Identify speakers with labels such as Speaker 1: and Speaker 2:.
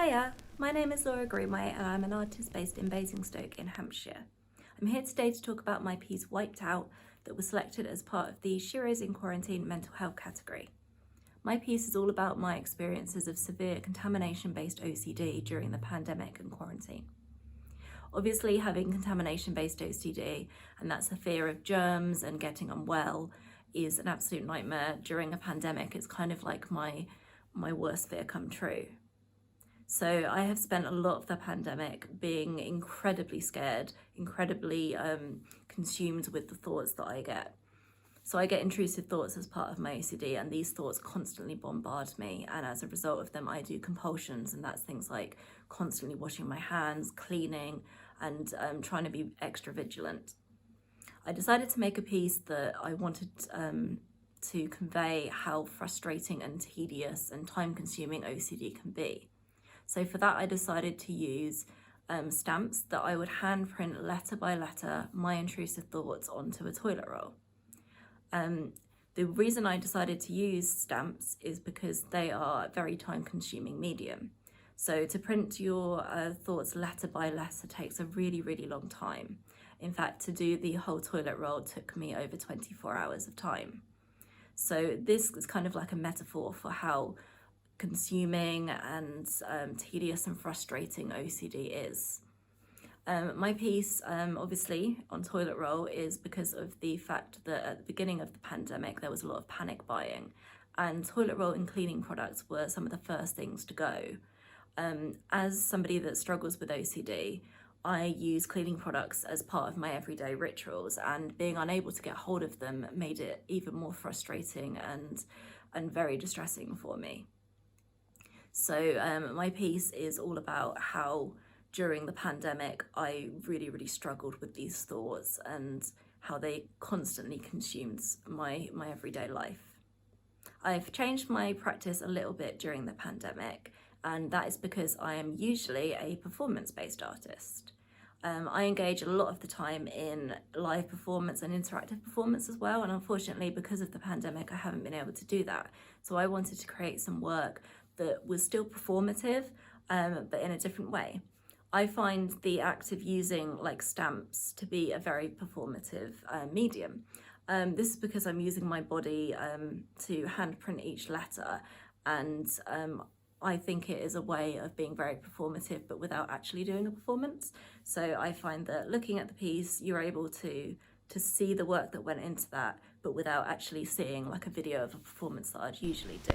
Speaker 1: Hiya, my name is Laura Greenway and I'm an artist based in Basingstoke in Hampshire. I'm here today to talk about my piece Wiped Out that was selected as part of the Sheroes in Quarantine mental health category. My piece is all about my experiences of severe contamination-based OCD during the pandemic and quarantine. Obviously, having contamination-based OCD, and that's the fear of germs and getting unwell, is an absolute nightmare. During a pandemic, it's kind of like my worst fear come true. So I have spent a lot of the pandemic being incredibly scared, incredibly consumed with the thoughts that I get. So I get intrusive thoughts as part of my OCD, and these thoughts constantly bombard me, and as a result of them I do compulsions, and that's things like constantly washing my hands, cleaning, and trying to be extra vigilant. I decided to make a piece that I wanted to convey how frustrating and tedious and time-consuming OCD can be. So for that I decided to use stamps that I would handprint letter by letter my intrusive thoughts onto a toilet roll. The reason I decided to use stamps is because they are a very time-consuming medium. So to print your thoughts letter by letter takes a really, really long time. In fact, to do the whole toilet roll took me over 24 hours of time. So this is kind of like a metaphor for how consuming and tedious and frustrating OCD is. My piece, obviously, on toilet roll is because of the fact that at the beginning of the pandemic there was a lot of panic buying, and toilet roll and cleaning products were some of the first things to go. As somebody that struggles with OCD, I use cleaning products as part of my everyday rituals, and being unable to get hold of them made it even more frustrating and very distressing for me. So my piece is all about how during the pandemic I really struggled with these thoughts and how they constantly consumed my everyday life. I've changed my practice a little bit during the pandemic, and that is because I am usually a performance-based artist. I engage a lot of the time in live performance and interactive performance as well, and unfortunately because of the pandemic I haven't been able to do that. So I wanted to create some work that was still performative, but in a different way. I find the act of using like stamps to be a very performative medium. This is because I'm using my body to handprint each letter, and I think it is a way of being very performative but without actually doing a performance. So I find that looking at the piece you're able to see the work that went into that, but without actually seeing like a video of a performance that I'd usually do.